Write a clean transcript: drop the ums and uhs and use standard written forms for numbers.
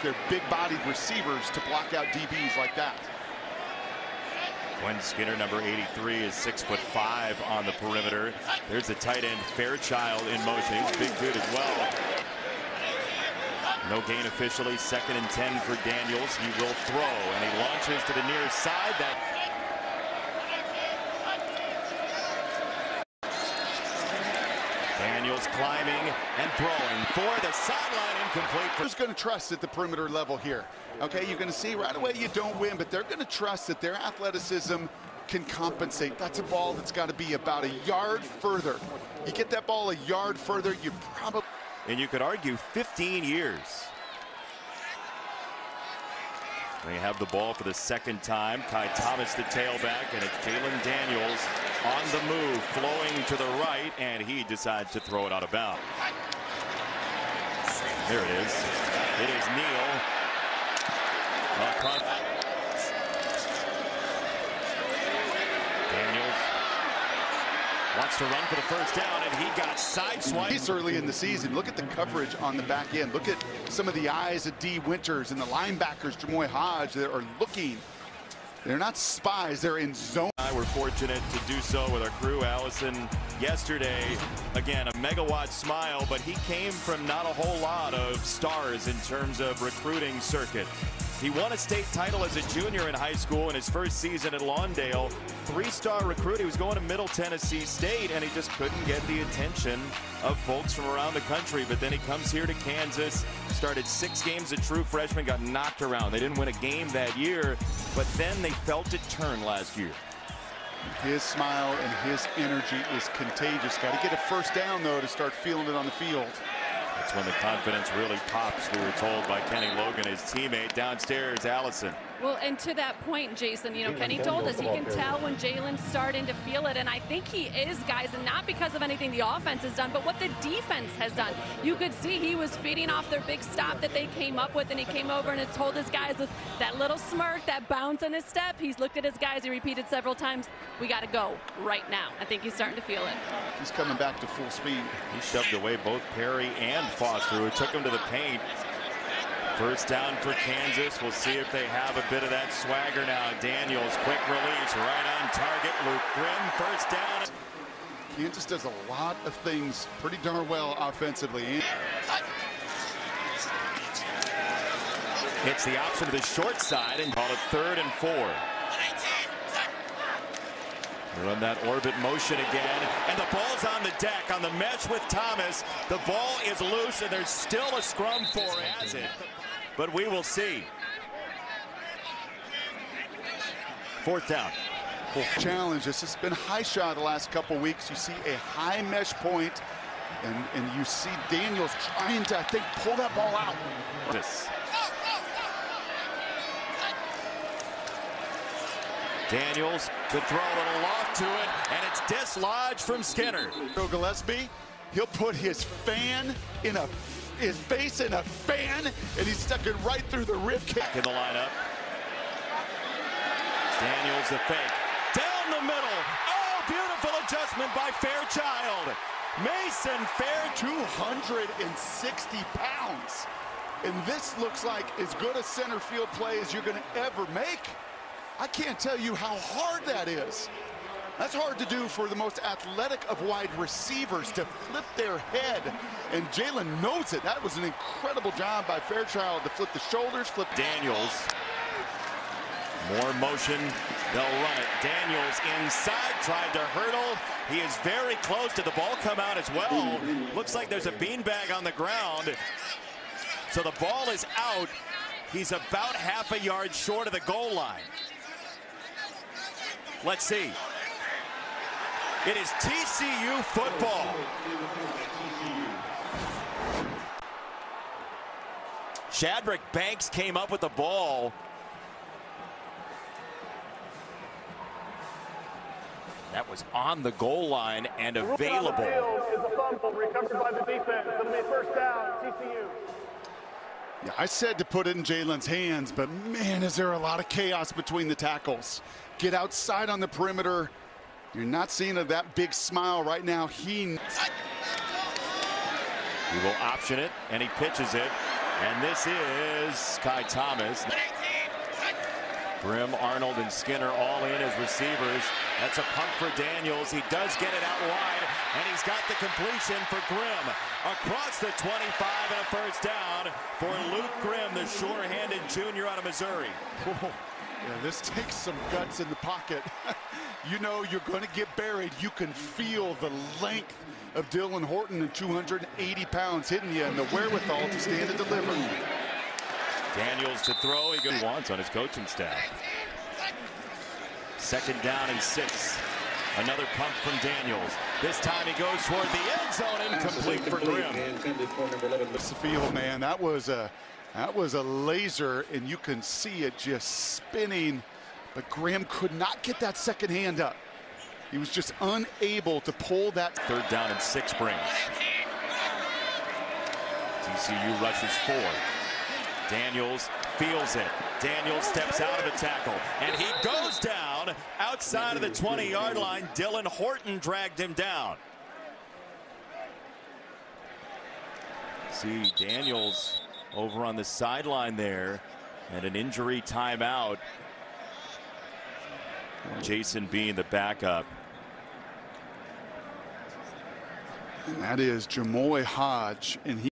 their big-bodied receivers to block out DBs like that. Gwen Skinner, number 83, is 6'5" on the perimeter. There's the tight end Fairchild in motion. He's a big dude as well. No gain officially. 2nd and 10 for Daniels. He will throw, and he launches to the near side. Daniels climbing and throwing for the sideline, incomplete. Who's going to trust at the perimeter level here? Okay, you're going to see right away you don't win, but they're going to trust that their athleticism can compensate. That's a ball that's got to be about a yard further. You get that ball a yard further, you probably... And you could argue 15 years. They have the ball for the 2nd time. Kai Thomas, the tailback, and it's Jalon Daniels on the move, flowing to the right, and he decides to throw it out of bounds. There it is. It is Neal. Daniels wants to run for the 1st down, and he got sideswiped. He's early in the season. Look at the coverage on the back end. Look at some of the eyes of D. Winters and the linebackers, Jamoy Hodge, that are looking. They're not spies. They're in zone. We're fortunate to do so with our crew. Allison yesterday, again, a megawatt smile, but he came from not a whole lot of stars in terms of recruiting circuit. He won a state title as a junior in high school in his 1st season at Lawndale. 3-star recruit. He was going to Middle Tennessee State, and he just couldn't get the attention of folks from around the country. But then he comes here to Kansas, started 6 games a true freshman, got knocked around. They didn't win a game that year, but then they felt it turn last year. His smile and his energy is contagious. Got to get a 1st down, though, to start feeling it on the field. That's when the confidence really pops, we were told by Kenny Logan, his teammate downstairs, Allison. Well, and to that point, Jason, you know, Kenny told us he can tell when Jalen's starting to feel it, and I think he is, guys, and not because of anything the offense has done, but what the defense has done. You could see he was feeding off their big stop that they came up with, and he came over and had told his guys with that little smirk, that bounce on his step. He's looked at his guys, he repeated several times, we got to go right now. I think he's starting to feel it. He's coming back to full speed. He shoved away both Perry and Foster, who took him to the paint. 1st down for Kansas. We'll see if they have a bit of that swagger now. Daniels, quick release, right on target. Luke Grimm, 1st down. Kansas does a lot of things pretty darn well offensively. It's the option to the short side and call it 3rd and 4. Run that orbit motion again, and the ball's on the deck on the mesh with Thomas. The ball is loose, and there's still a scrum for it. But we will see. 4th down. Challenge. This has been high shot the last couple weeks. You see a high mesh point, and you see Daniels trying to, I think, pull that ball out. This. Daniels could throw a little loft to it, and it's dislodged from Skinner. Gillespie, he'll put his face in a fan, and he stuck it right through the rib cage. In the lineup. Daniels the fake. Down the middle. Oh, beautiful adjustment by Fairchild. Mason Fair. 260 pounds. And this looks like as good a center field play as you're going to ever make. I can't tell you how hard that is. That's hard to do for the most athletic of wide receivers, to flip their head. And Jalon knows it. That was an incredible job by Fairchild to flip the shoulders, flip. Daniels. More motion. They'll run it. Daniels inside, tried to hurdle. He is very close. Did the ball come out as well? Looks like there's a beanbag on the ground. So the ball is out. He's about half a yard short of the goal line. Let's see. It is TCU football. Shadrack Banks came up with the ball. That was on the goal line and available. Is a fumble recovered by the defense. It'll be 1st down, TCU. Yeah, I said to put it in Jalon's hands, but man, is there a lot of chaos between the tackles. Get outside on the perimeter. You're not seeing that big smile right now. He will option it, and he pitches it. And this is Kai Thomas. Grimm, Arnold, and Skinner all in as receivers. That's a pump for Daniels. He does get it out wide, and he's got the completion for Grimm. Across the 25 and a first down for Luke Grimm, the sure-handed junior out of Missouri. Yeah, this takes some guts in the pocket. You know you're going to get buried. You can feel the length of Dylan Horton and 280 pounds hitting you and the wherewithal to stand and deliver. Daniels to throw. He wants on his coaching staff. Second down and 6. Another pump from Daniels. This time he goes toward the end zone, incomplete for Grimm. It's the field, man. That was a laser, and you can see it just spinning. But Grimm could not get that second hand up. He was just unable to pull that. Third down and 6 brings. TCU rushes 4. Daniels feels it. Daniels steps out of the tackle, and he goes down outside of the 20-yard line. Dylan Horton dragged him down. See Daniels over on the sideline there, and an injury timeout. Jason being the backup. And that is Jamoy Hodge, and he